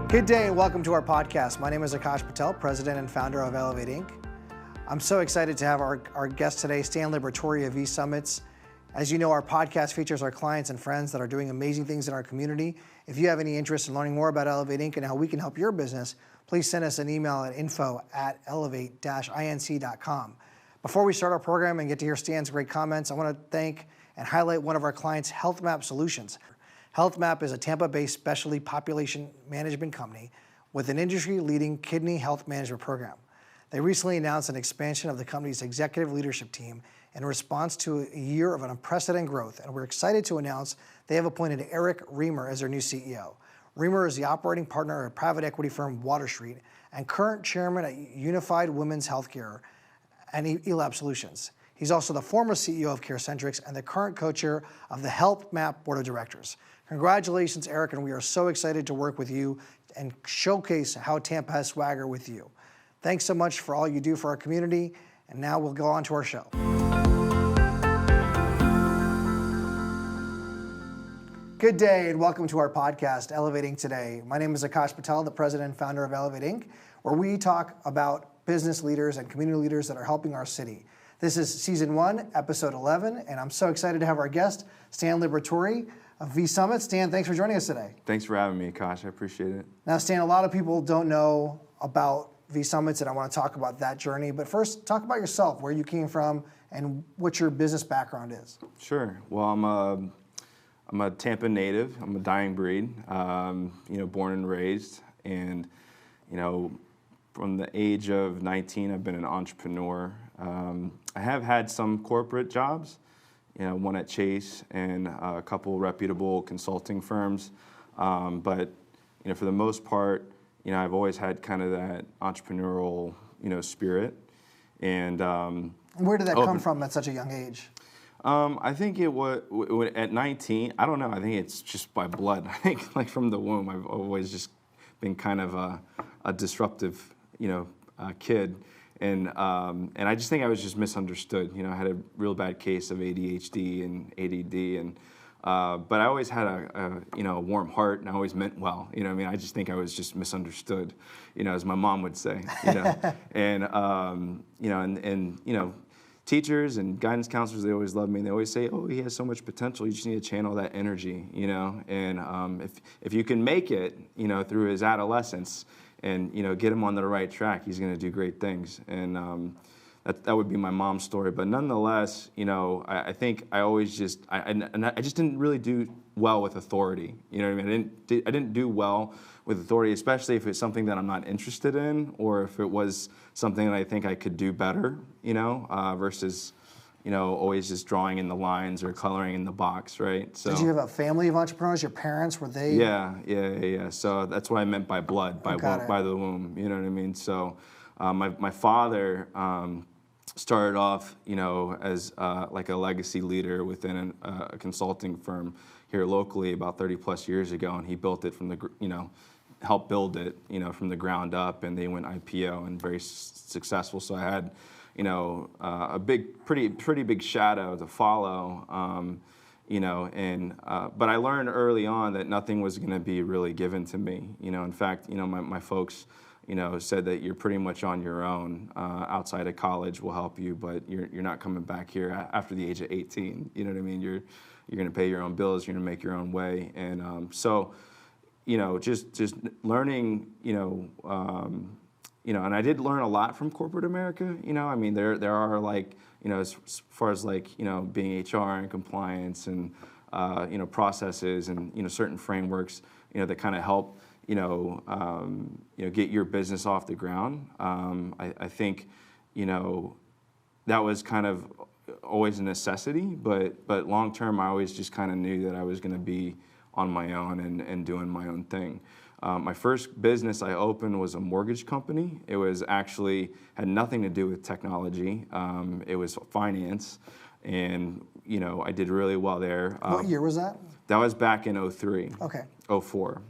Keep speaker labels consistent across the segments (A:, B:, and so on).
A: Good day and welcome to our podcast. My name is Aakash Patel, president and founder of Elevate Inc. I'm so excited to have our guest today, Stan Liberatore of Vsummits. As you know, our podcast features our clients and friends that are doing amazing things in our community. If you have any interest in learning more about Elevate Inc. and how we can help your business, please send us an email at info@elevate-inc.com. Before we start our program and get to hear Stan's great comments, I want to thank and highlight one of our clients, HealthMap Solutions. HealthMap is a Tampa-based specialty population management company with an industry-leading kidney health management program. They recently announced an expansion of the company's executive leadership team in response to a year of an unprecedented growth, and we're excited to announce they have appointed Eric Reamer as their new CEO. Reamer is the operating partner at private equity firm Water Street and current chairman at Unified Women's Healthcare and eLab Solutions. He's also the former CEO of CareCentrix and the current co-chair of the HealthMap Board of Directors. Congratulations, Eric, and we are so excited to work with you and showcase how Tampa has swagger with you. Thanks so much for all you do for our community, and now we'll go on to our show. Good day and welcome to our podcast, Elevating Today. My name is Aakash Patel, the president and founder of Elevate Inc., where we talk about business leaders and community leaders that are helping our city. This is season 1, episode 11, and I'm so excited to have our guest, Stan Liberatore of Vsummits. Stan, thanks for joining us today.
B: Thanks for having me, Aakash. I appreciate it.
A: Now, Stan, a lot of people don't know about Vsummits, and I want to talk about that journey. But first, talk about yourself, where you came from, and what your business background is.
B: Sure. Well, I'm a Tampa native. I'm a dying breed. Born and raised, and from the age of 19, I've been an entrepreneur. I have had some corporate jobs. One at Chase and a couple reputable consulting firms. But for the most part, I've always had kind of that entrepreneurial, spirit. And
A: where did that come from at such a young age?
B: I think it was at 19. I don't know. I think it's just by blood. I think like from the womb, I've always just been kind of a disruptive, kid. And I just think I was just misunderstood. I had a real bad case of ADHD and ADD, and but I always had a warm heart, and I always meant well. I just think I was just misunderstood, as my mom would say. And teachers and guidance counselors, they always love me. They always say, "Oh, he has so much potential. You just need to channel that energy." And if you can make it, through his adolescence, and get him on the right track, he's going to do great things. And that would be my mom's story. But nonetheless, I think I always I just didn't really do well with authority. I didn't do well with authority, especially if it's something that I'm not interested in, or if it was something that I think I could do better. Versus always just drawing in the lines or coloring in the box, right? So,
A: did you have a family of entrepreneurs? Your parents, were they?
B: Yeah. So that's what I meant by blood, by the womb. You know what I mean? So my father started off, as like a legacy leader within a consulting firm here locally about 30 plus years ago, and he built it from helped build it, from the ground up, and they went IPO and very successful. So I had a pretty big shadow to follow, but I learned early on that nothing was going to be really given to me. In fact, my folks, said that you're pretty much on your own. Outside of college will help you, but you're not coming back here after the age of 18. You know what I mean? You're going to pay your own bills. You're going to make your own way, and just learning, and I did learn a lot from corporate America. There are as far as being HR and compliance and processes and certain frameworks that kind of help get your business off the ground. I think that was kind of always a necessity, but long term I always just kind of knew that I was going to be on my own and doing my own thing. My first business I opened was a mortgage company. It was actually had nothing to do with technology. It was finance, and I did really well there.
A: What year was that?
B: That was back in 03.
A: Okay.
B: 04.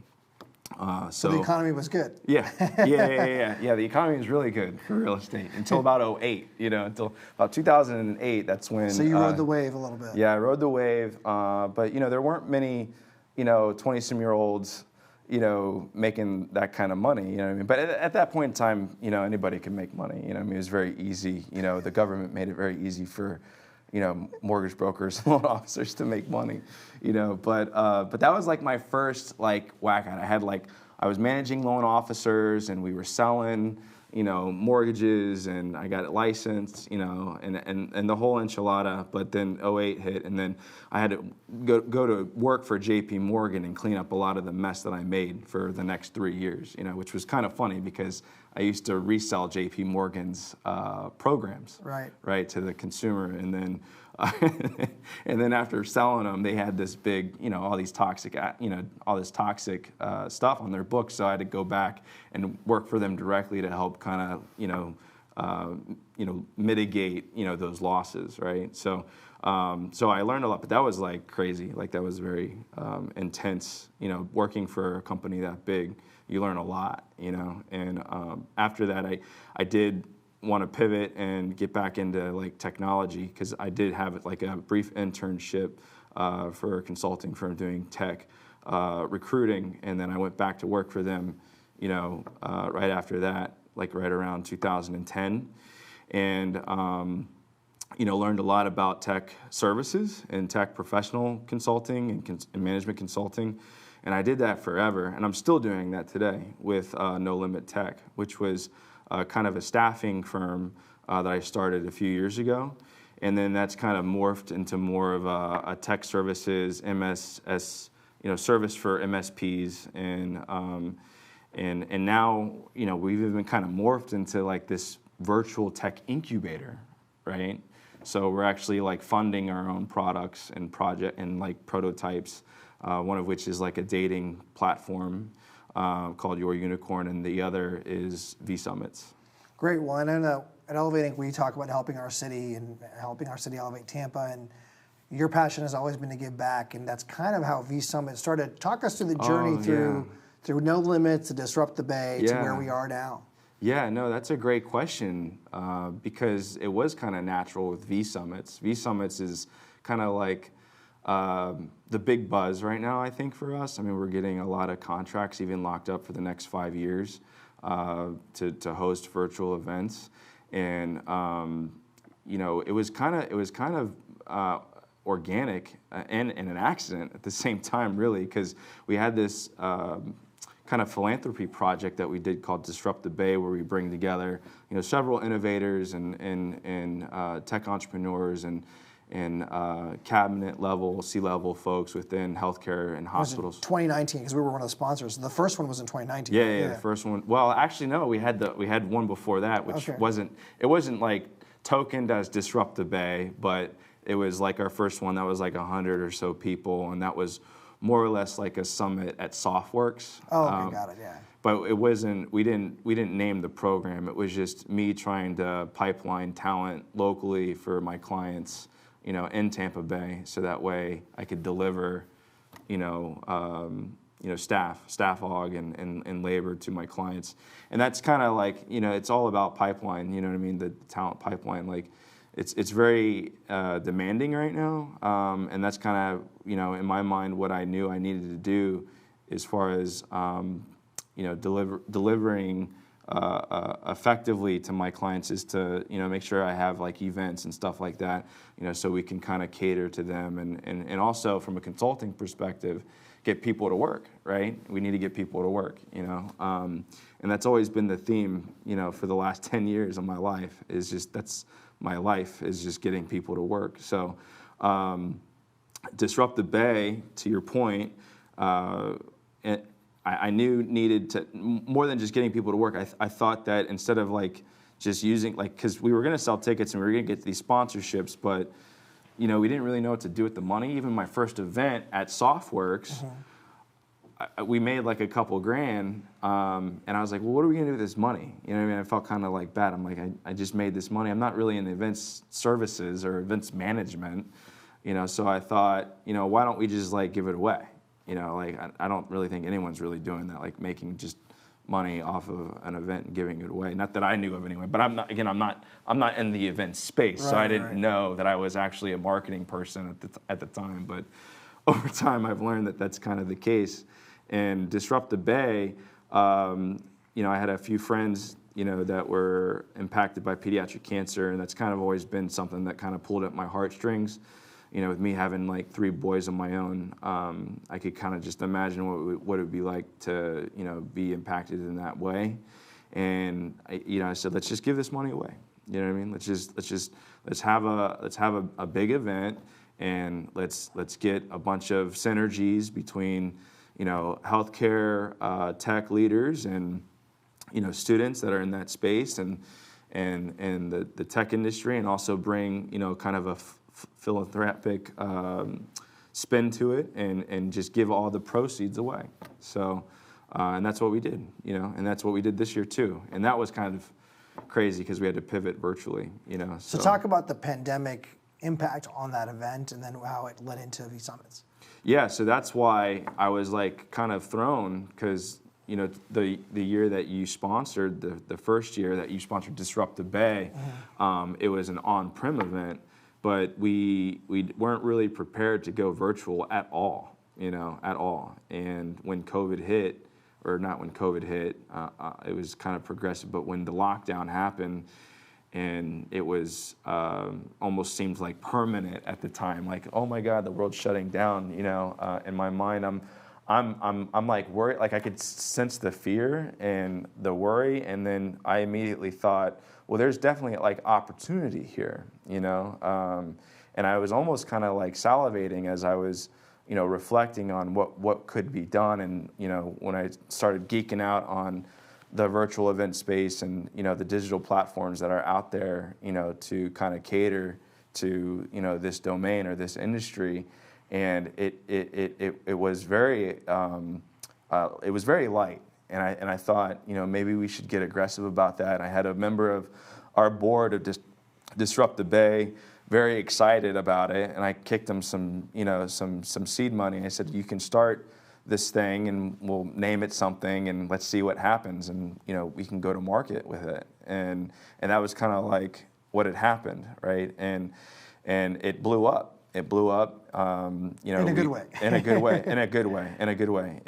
A: So the economy was good.
B: Yeah. The economy was really good for real estate until about 08. Until about 2008. That's when.
A: So you rode the wave a little bit.
B: Yeah, I rode the wave. But there weren't many, 20-some-year-olds, you know, making that kind of money, you know what I mean? But at that point in time, you know, anybody can make money, you know what I mean? It was very easy, you know, the government made it very easy for, you know, mortgage brokers, loan officers to make money, you know, but that was like my first like whack at it. I was managing loan officers and we were selling, you know, mortgages, and I got it licensed, you know, and the whole enchilada. But then '08 hit, and then I had to go to work for JP Morgan and clean up a lot of the mess that I made for the next 3 years, you know, which was kind of funny because I used to resell JP Morgan's programs, right, to the consumer, and then and then after selling them, they had this big, you know, all this toxic stuff on their books. So I had to go back and work for them directly to help kind of, you know, mitigate, you know, those losses, right? So, so I learned a lot, but that was like crazy. Like that was very intense, you know, working for a company that big. You learn a lot, you know. And after that, I did want to pivot and get back into like technology, because I did have like a brief internship for a consulting firm doing tech recruiting, and then I went back to work for them, you know, right after that, like right around 2010, and you know, learned a lot about tech services and tech professional consulting and management consulting, and I did that forever, and I'm still doing that today with No Limit Tech, which was kind of a staffing firm that I started a few years ago, and then that's kind of morphed into more of a tech services MSS, you know, service for MSPs, and now, you know, we've even kind of morphed into like this virtual tech incubator, right? So we're actually like funding our own products and project and like prototypes, one of which is like a dating platform called Your Unicorn, and the other is Vsummits.
A: Great. Well, I know that at Elevating we talk about helping our city and helping our city elevate Tampa, and your passion has always been to give back, and that's kind of how Vsummits started. Talk us through the journey through No Limits to Disrupt the Bay to where we are now.
B: Yeah, no, that's a great question, because it was kind of natural with Vsummits. Vsummits is kind of like the big buzz right now, I think, for us. I mean, we're getting a lot of contracts even locked up for the next 5 years to host virtual events, and you know, it was kind of organic and an accident at the same time, really, because we had this kind of philanthropy project that we did called Disrupt the Bay, where we bring together, you know, several innovators and tech entrepreneurs and cabinet level, C-level folks within healthcare and hospitals.
A: It was in 2019, because we were one of the sponsors. The first one was in 2019.
B: Yeah, the first one. Well, actually, no, we had one before that, which wasn't like tokened as Disrupt the Bay, but it was like our first one that was like 100 or so people, and that was more or less like a summit at SoftWorks.
A: Oh, okay, got it, yeah.
B: But it wasn't. We didn't name the program. It was just me trying to pipeline talent locally for my clients, you know, in Tampa Bay, so that way I could deliver, staff aug and labor to my clients. And that's kind of like, you know, it's all about pipeline, you know what I mean, the talent pipeline. Like, it's very demanding right now, and that's kind of, you know, in my mind, what I knew I needed to do as far as, delivering effectively to my clients is to, you know, make sure I have like events and stuff like that, you know, so we can kind of cater to them, and also from a consulting perspective, get people to work, right? We need to get people to work, you know, and that's always been the theme, you know, for the last 10 years of my life, is just, that's my life, is just getting people to work. So Disrupt the Bay, to your point, I knew needed to, more than just getting people to work, I thought that instead of like just using, like, because we were going to sell tickets and we were going to get these sponsorships, but, you know, we didn't really know what to do with the money. Even my first event at SoftWorks, we made like a couple grand, and I was like, well, what are we going to do with this money? You know what I mean? I felt kind of like bad. I'm like, I just made this money. I'm not really in events services or events management, you know, so I thought, you know, why don't we just like give it away? You know, like, I don't really think anyone's really doing that, like making just money off of an event and giving it away. Not that I knew of anyway, but I'm not in the event space, so I didn't know that I was actually a marketing person at the time. But over time, I've learned that that's kind of the case. And Disrupt the Bay, you know, I had a few friends, you know, that were impacted by pediatric cancer, and that's kind of always been something that kind of pulled at my heartstrings. You know, with me having like 3 boys of my own, I could kind of just imagine what it would be like to, you know, be impacted in that way. And you know, I said, let's just give this money away. You know what I mean? Let's have a big event, and let's get a bunch of synergies between, you know, healthcare tech leaders and, you know, students that are in that space and the tech industry, and also bring, you know, kind of a philanthropic spin to it, and just give all the proceeds away. So, and that's what we did, you know, and that's what we did this year too. And that was kind of crazy because we had to pivot virtually, you know.
A: So talk about the pandemic impact on that event, and then how it led into Vsummits. Yeah,
B: so that's why I was like kind of thrown, because, you know, the year that you sponsored, the first year that you sponsored Disrupt the Bay, it was an on-prem event, but we weren't really prepared to go virtual at all, you know, at all. And when COVID hit, or not when COVID hit, it was kind of progressive, but when the lockdown happened, and it was almost seemed like permanent at the time, like, oh my God, the world's shutting down, you know. In my mind, I'm like worried, like I could sense the fear and the worry, and then I immediately thought, well, there's definitely like opportunity here, you know. And I was almost kind of like salivating as I was, you know, reflecting on what could be done. And, you know, when I started geeking out on the virtual event space and, you know, the digital platforms that are out there, you know, to kind of cater to, you know, this domain or this industry, and it was very light. And I thought, you know, maybe we should get aggressive about that. I had a member of our board of Disrupt the Bay very excited about it, and I kicked him some seed money. I said, you can start this thing, and we'll name it something, and let's see what happens, and, you know, we can go to market with it. And that was kind of like what had happened, right? And it blew up. It blew up. You know,
A: in a good way.
B: In a good way. In a good way. In a good way.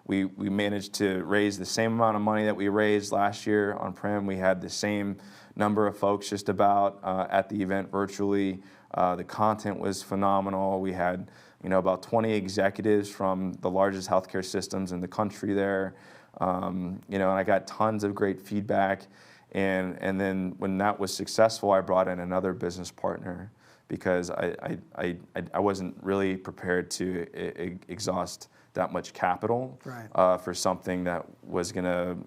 B: We managed to raise the same amount of money that we raised last year on prem. We had the same number of folks just about at the event virtually. The content was phenomenal. We had, you know, about 20 executives from the largest healthcare systems in the country there. You know, and I got tons of great feedback. And then when that was successful, I brought in another business partner, because I wasn't really prepared to exhaust that much capital, right, for something that was gonna,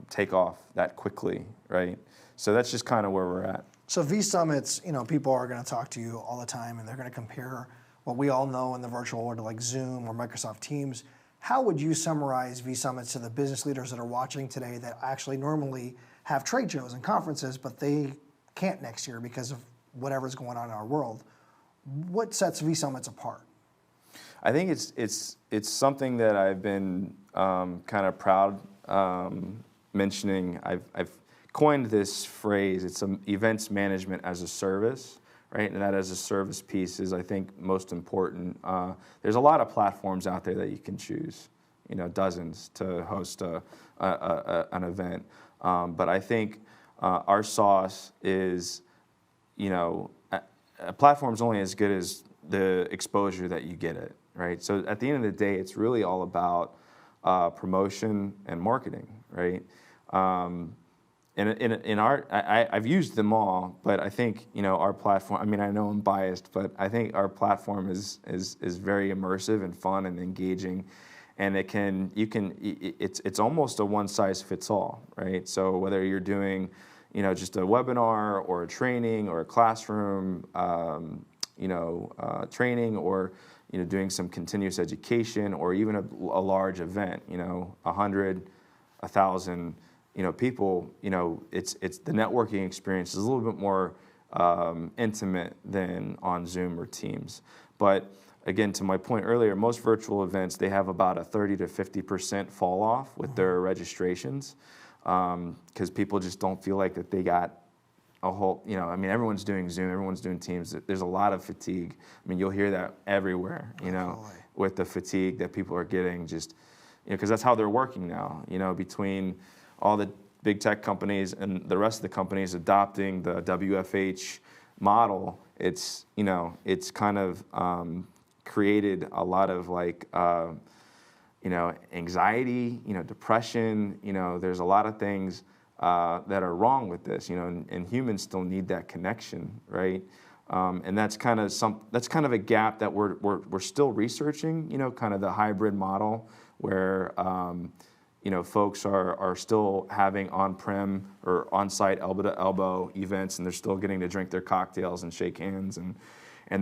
B: take off that quickly, right? So that's just kind of where we're at.
A: So Vsummits, you know, people are going to talk to you all the time, and they're going to compare what we all know in the virtual world to like Zoom or Microsoft Teams. How would you summarize Vsummits to the business leaders that are watching today that actually normally have trade shows and conferences, but they can't next year because of whatever's going on in our world? What sets Vsummits apart?
B: I think it's something that I've been kind of proud mentioning. I've coined this phrase. It's events management as a service, right? And that as a service piece is, I think, most important. There's a lot of platforms out there that you can choose, you know, dozens to host an event. But I think our sauce is, you know, a platform's only as good as the exposure that you get it, right? So at the end of the day, it's really all about promotion and marketing, right? I've used them all, but I think, you know, our platform, I mean, I know I'm biased, but I think our platform is very immersive and fun and engaging, and it's almost a one size fits all, right? So whether you're doing, you know, just a webinar or a training or a classroom, training, or, you know, doing some continuous education, or even a large event, you know, 100, 1,000, you know, people, you know, it's the networking experience is a little bit more intimate than on Zoom or Teams. But again, to my point earlier, most virtual events, they have about a 30 to 50% fall off with their registrations, because people just don't feel like that they got a whole, I mean, everyone's doing Zoom, everyone's doing Teams. There's a lot of fatigue. I mean, you'll hear that everywhere, with the fatigue that people are getting, just, because that's how they're working now, between all the big tech companies and the rest of the companies adopting the WFH model. It's, it's kind of created a lot of like, anxiety, depression, there's a lot of things that are wrong with this, and humans still need that connection, right? And that's kind of a gap that we're still researching, kind of the hybrid model where, folks are still having on-prem or on-site elbow-to-elbow events, and they're still getting to drink their cocktails and shake hands, and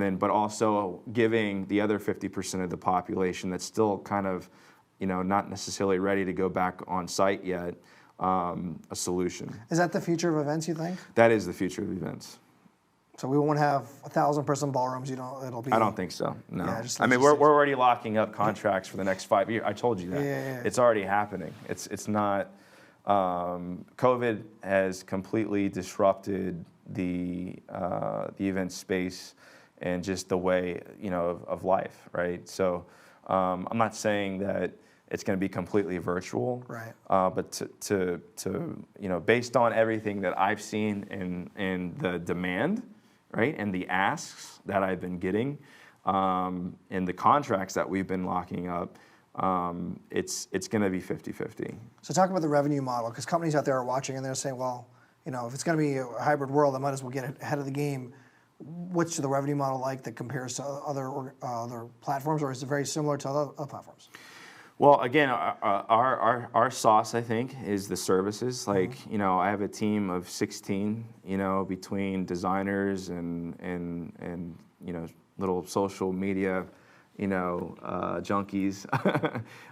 B: then, but also giving the other 50% of the population that's still kind of, not necessarily ready to go back on site yet, a solution.
A: Is that the future of events, you think?
B: That is the future of events.
A: So we won't have 1,000-person ballrooms. It'll be.
B: I don't think so. No.
A: Yeah,
B: I mean, we're already locking up contracts for the next 5 years. I told you that.
A: Yeah.
B: It's already happening. It's not. COVID has completely disrupted the event space and just the way of life, right? So I'm not saying that it's going to be completely virtual,
A: right?
B: But to based on everything that I've seen and the demand, right, and the asks that I've been getting, and the contracts that we've been locking up, it's going to be 50-50.
A: So talk about the revenue model, because companies out there are watching and they're saying, well, if it's going to be a hybrid world, I might as well get ahead of the game. What's the revenue model like that compares to other platforms, or is it very similar to other platforms?
B: Well, again, our sauce, I think, is the services. Like, I have a team of 16, between designers and little social media, junkies.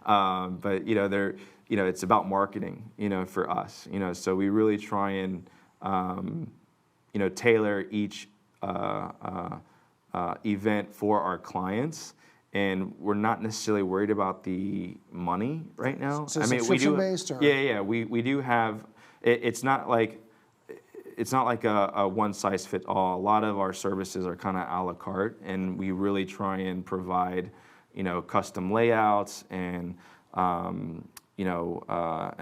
B: But, they're, it's about marketing, for us, so we really try and, tailor each event for our clients. And we're not necessarily worried about the money right now.
A: So subscription based, or?
B: Yeah. We do have. It's not like a one size fit all. A lot of our services are kind of a la carte, and we really try and provide, custom layouts and an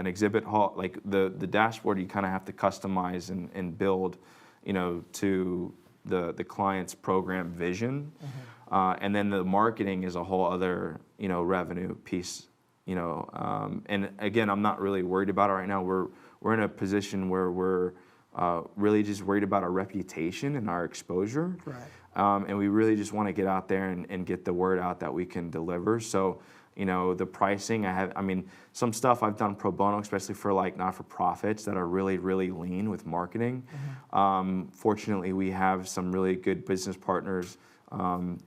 B: exhibit hall. Like the dashboard, you kind of have to customize and build, to the client's program vision. And then the marketing is a whole other, revenue piece, and again, I'm not really worried about it right now. We're in a position where we're really just worried about our reputation and our exposure.
A: Right.
B: And we really just want to get out there and get the word out that we can deliver. So, the pricing, some stuff I've done pro bono, especially for like not-for-profits that are really, really lean with marketing. Fortunately, we have some really good business partners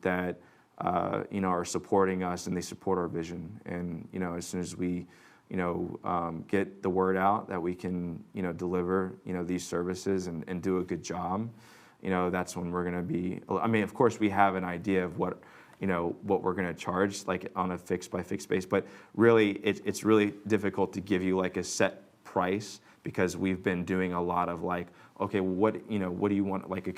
B: that are supporting us, and they support our vision. And as soon as we get the word out that we can deliver these services and do a good job, that's when we're going to be. Of course, we have an idea of what we're going to charge, like on a fixed by fixed base, but really it's really difficult to give you like a set price, because we've been doing a lot of like, okay, what do you want, like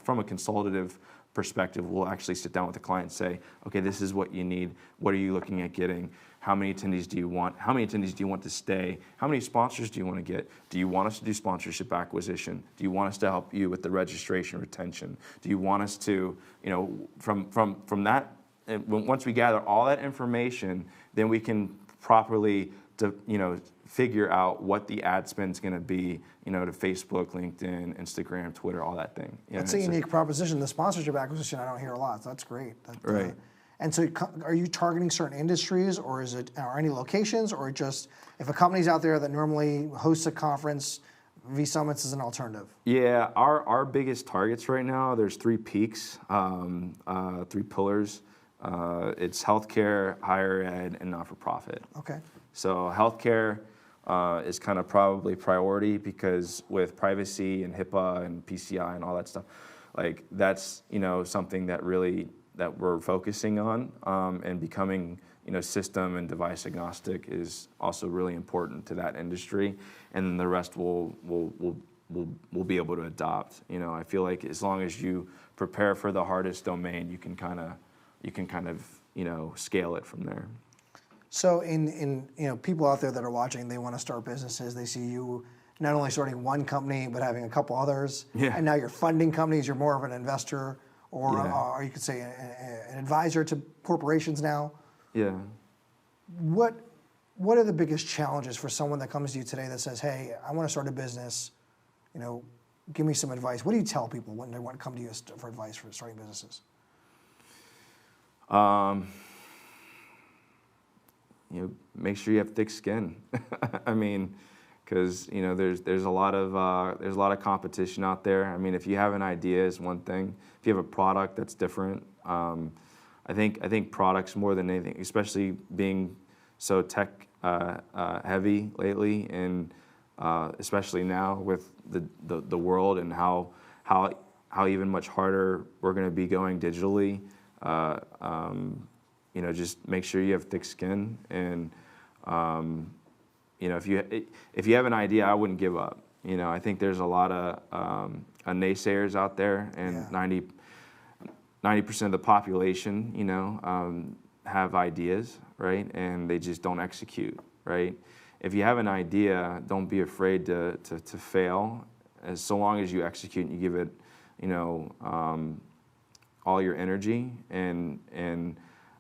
B: from a consultative perspective, we'll actually sit down with the client and say, okay, this is what you need. What are you looking at getting? How many attendees do you want? How many attendees do you want to stay? How many sponsors do you want to get? Do you want us to do sponsorship acquisition? Do you want us to help you with the registration retention? Do you want us to, from that, and once we gather all that information, then we can properly, figure out what the ad spend's going to be, to Facebook, LinkedIn, Instagram, Twitter, all that thing.
A: That's a unique proposition. The sponsorship acquisition, I don't hear a lot. So that's great.
B: Right.
A: And so, are you targeting certain industries, or are any locations, or just if a company's out there that normally hosts a conference, Vsummits is an alternative?
B: Yeah, our biggest targets right now, there's 3 peaks, 3 pillars. It's healthcare, higher ed, and not-for-profit.
A: Okay.
B: So healthcare is kind of probably priority, because with privacy and HIPAA and PCI and all that stuff, like that's something that we're focusing on, and becoming system and device agnostic is also really important to that industry, and then the rest will will be able to adopt. You know, I feel like as long as you prepare for the hardest domain, you can kind of you know, scale it from there.
A: So in you know, people out there that are watching, they want to start businesses. They see you not only starting one company, but having a couple others.
B: Yeah.
A: And now you're funding companies. You're more of an investor, or
B: Yeah.
A: or you could say an advisor to corporations now.
B: Yeah.
A: What are the biggest challenges for someone that comes to you today that says, "Hey, I want to start a business. You know, give me some advice." What do you tell people when they want to come to you for advice for starting businesses?
B: You know, make sure you have thick skin. I mean, because you know there's a lot of competition out there. I mean, if you have an idea is one thing. If you have a product, that's different. I think products more than anything, especially being so tech heavy lately, and especially now with the world and how even much harder we're going to be going digitally. You know, just make sure you have thick skin, and you know, if you have an idea, I wouldn't give up. You know, I think there's a lot of naysayers out there, and 90% of the population, you know, have ideas, right, and they just don't execute, right. If you have an idea, don't be afraid to fail, as so long as you execute and you give it, you know, all your energy. And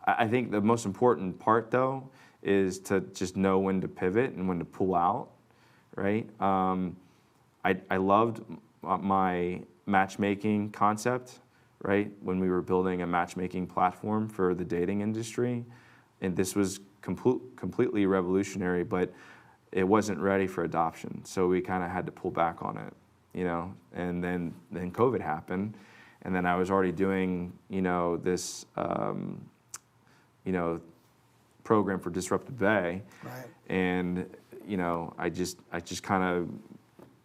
B: I think the most important part, though, is to just know when to pivot and when to pull out, right? I loved my matchmaking concept, right? When we were building a matchmaking platform for the dating industry, and this was completely revolutionary, but it wasn't ready for adoption, so we kind of had to pull back on it, you know. And then COVID happened, and then I was already doing, you know, this. You know, program for Disruptive Bay,
A: Right.
B: And you know, I just kind of,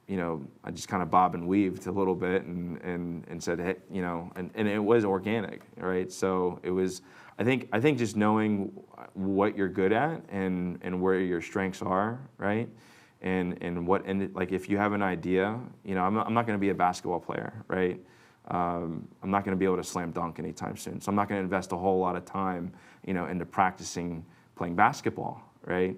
B: you know, I just kind of bob and weaved a little bit, and said, hey, you know, and it was organic, right? So it was, I think just knowing what you're good at and where your strengths are, right? And like if you have an idea, you know, I'm not going to be a basketball player, right? I'm not going to be able to slam dunk anytime soon. So I'm not going to invest a whole lot of time, you know, into practicing playing basketball, right?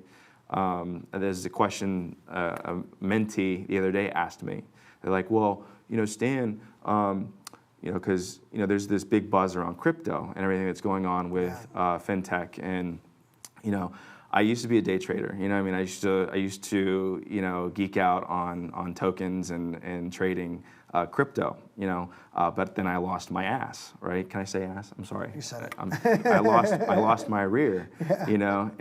B: There's a question a mentee the other day asked me. They're like, well, you know, Stan, you know, because, you know, there's this big buzz around crypto and everything that's going on with fintech. And, you know, I used to be a day trader. You know, I mean, I used to, you know, geek out on tokens and trading crypto. You know, but then I lost my ass. Right? Can I say ass? I'm sorry.
A: You said it.
B: I lost my rear. Yeah. You know,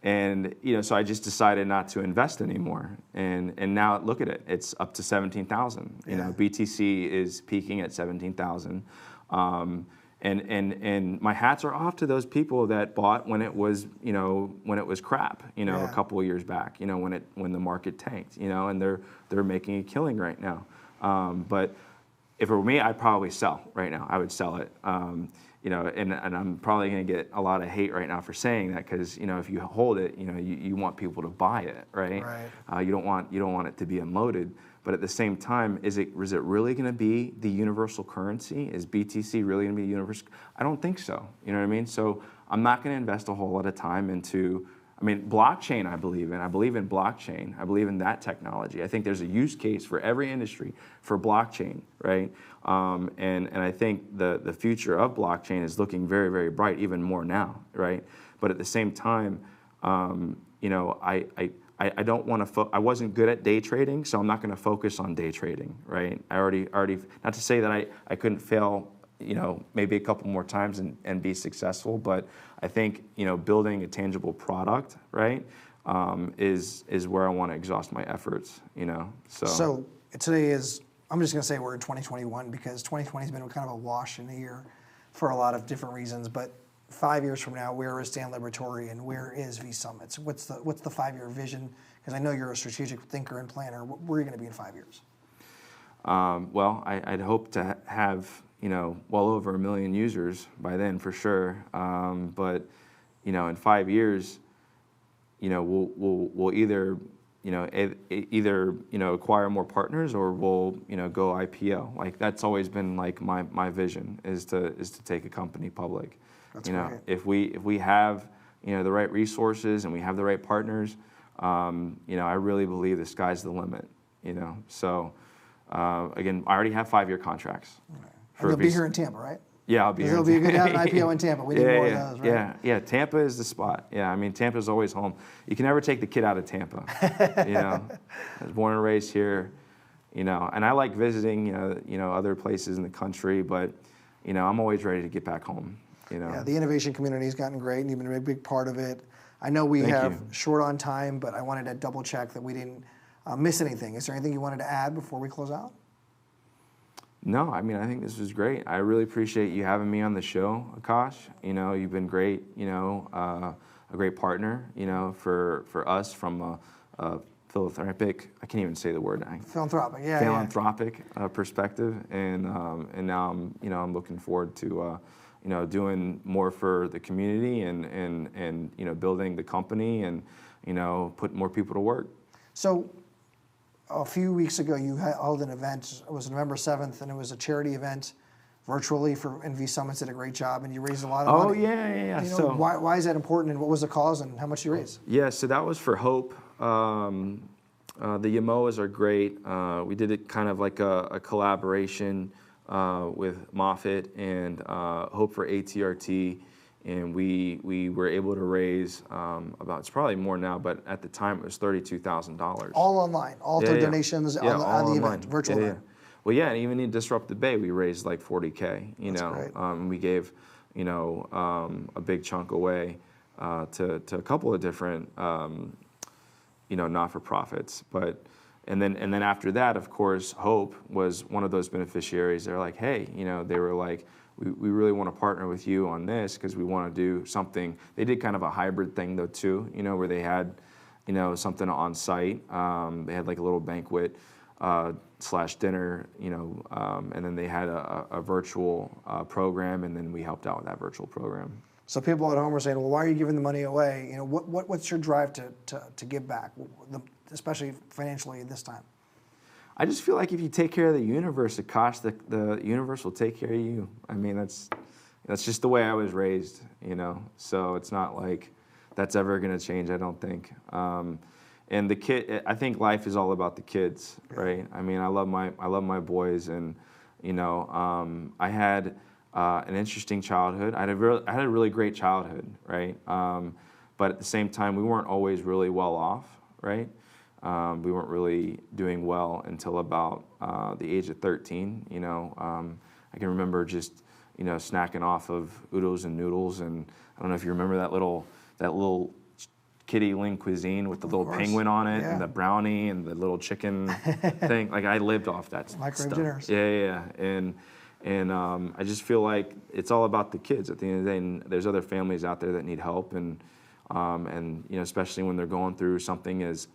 B: and you know, so I just decided not to invest anymore. And now look at it. It's up to 17,000. You know, BTC is peaking at 17,000. And my hats are off to those people that bought when it was, you know, when it was crap, you know, a couple of years back, you know, when the market tanked, you know, and they're making a killing right now. But if it were me, I'd probably sell right now. I would sell it. You know, and I'm probably going to get a lot of hate right now for saying that, because, you know, if you hold it, you know, you want people to buy it, right? Right. You don't want it to be unloaded. But at the same time, is it really going to be the universal currency? Is BTC really going to be universal? I don't think so. You know what I mean? So I'm not going to invest a whole lot of time into, I mean, blockchain I believe in. I believe in blockchain. I believe in that technology. I think there's a use case for every industry for blockchain, right? And I think the future of blockchain is looking very, very bright, even more now, right? But at the same time, you know, I don't want to. I wasn't good at day trading, so I'm not going to focus on day trading, right? I already. Not to say that I couldn't fail, you know, maybe a couple more times and be successful, but I think, you know, building a tangible product, right, is where I want to exhaust my efforts, you know. So
A: today is. I'm just going to say we're in 2021 because 2020 has been kind of a wash in a year for a lot of different reasons, but 5 years from now, where is Stan Liberatore and where is Vsummits? What's the 5-year vision? Because I know you're a strategic thinker and planner. Where are you going to be in 5 years?
B: Well, I'd hope to have, you know, well over 1 million users by then for sure. But, you know, in 5 years, you know, we'll either either acquire more partners or we'll go IPO. Like that's always been like my vision is to take a company public.
A: That's great.
B: If we have the right resources and we have the right partners, I really believe the sky's the limit. So again, I already have 5-year contracts.
A: Right. And you'll be here in Tampa, right?
B: Yeah, I'll be here.
A: It'll be good to have an IPO in Tampa. We need more of those, right?
B: Yeah. Tampa is the spot. Yeah, I mean, Tampa's always home. You can never take the kid out of Tampa. I was born and raised here, and I like visiting, other places in the country, but, I'm always ready to get back home.
A: Yeah, the innovation community has gotten great, and you've been a big part of it. I know we have short on time, but I wanted to double check that we didn't miss anything. Is there anything you wanted to add before we close out?
B: No, I mean, I think this was great. I really appreciate you having me on the show, Aakash. You've been great, a great partner, for us from a philanthropic, I can't even say the word.
A: Philanthropic, yeah.
B: Philanthropic perspective. And now I'm looking forward to, doing more for the community and building the company and, putting more people to work.
A: So, a few weeks ago, you held an event. It was November 7th, and it was a charity event virtually and Vsummits did a great job, and you raised a lot of money.
B: Oh, yeah.
A: So why is that important, and what was the cause, and how much did you raise?
B: Yeah, so that was for Hope. The Yamoas are great. We did it kind of like a collaboration with Moffitt and Hope for ATRT. And we were able to raise it's probably more now, but at the time it was $32,000.
A: All online, all through donations on the event, virtual event.
B: Well, yeah, and even in Disrupt the Bay, we raised like $40K.
A: That's great.
B: We gave a big chunk away to a couple of different not-for-profits. And then after that, of course, Hope was one of those beneficiaries. They're like, hey, they were like, we really want to partner with you on this because we want to do something. They did kind of a hybrid thing though too, where they had, something on site. They had like a little banquet / dinner, and then they had a virtual program, and then we helped out with that virtual program.
A: So people at home are saying, well, why are you giving the money away? What's your drive to give back, especially financially this time?
B: I just feel like if you take care of the universe, Aakash, the universe will take care of you. I mean, that's just the way I was raised, So it's not like that's ever going to change, I don't think. And the kid, I think life is all about the kids, right? I mean, I love my boys, and I had an interesting childhood. I had a really great childhood, right? But at the same time, we weren't always really well off, right? We weren't really doing well until about the age of 13. I can remember just snacking off of oodles and noodles, and I don't know if you remember that little Kitty Ling cuisine with the little penguin on it, and the brownie and the little chicken thing. Like I lived off that
A: microwave dinners.
B: Yeah. And I just feel like it's all about the kids at the end of the day. And there's other families out there that need help, and especially when they're going through something as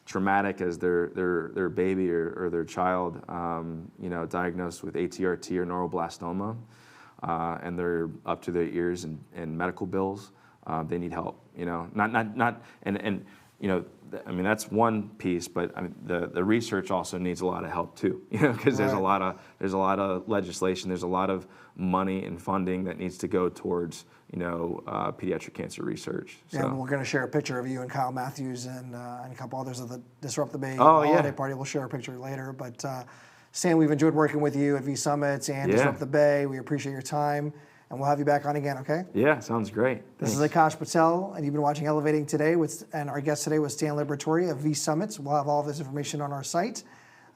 B: traumatic as their baby or their child, diagnosed with ATRT or neuroblastoma, and they're up to their ears in medical bills. They need help. I mean, that's one piece, but I mean, the research also needs a lot of help too, because there's a lot of legislation, there's a lot of money and funding that needs to go towards pediatric cancer research.
A: Yeah, and we're going to share a picture of you and Kyle Matthews and a couple others of the Disrupt the Bay holiday party. We'll share a picture later, but Stan, we've enjoyed working with you at Vsummits and Disrupt the Bay. We appreciate your time. And we'll have you back on again, okay?
B: Yeah, sounds great.
A: This is Aakash Patel, and you've been watching Elevating Today, and our guest today was Stan Liberatore of Vsummits. We'll have all of this information on our site.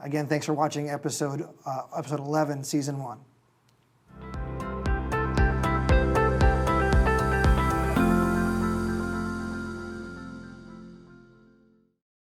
A: Again, thanks for watching episode 11, Season 1.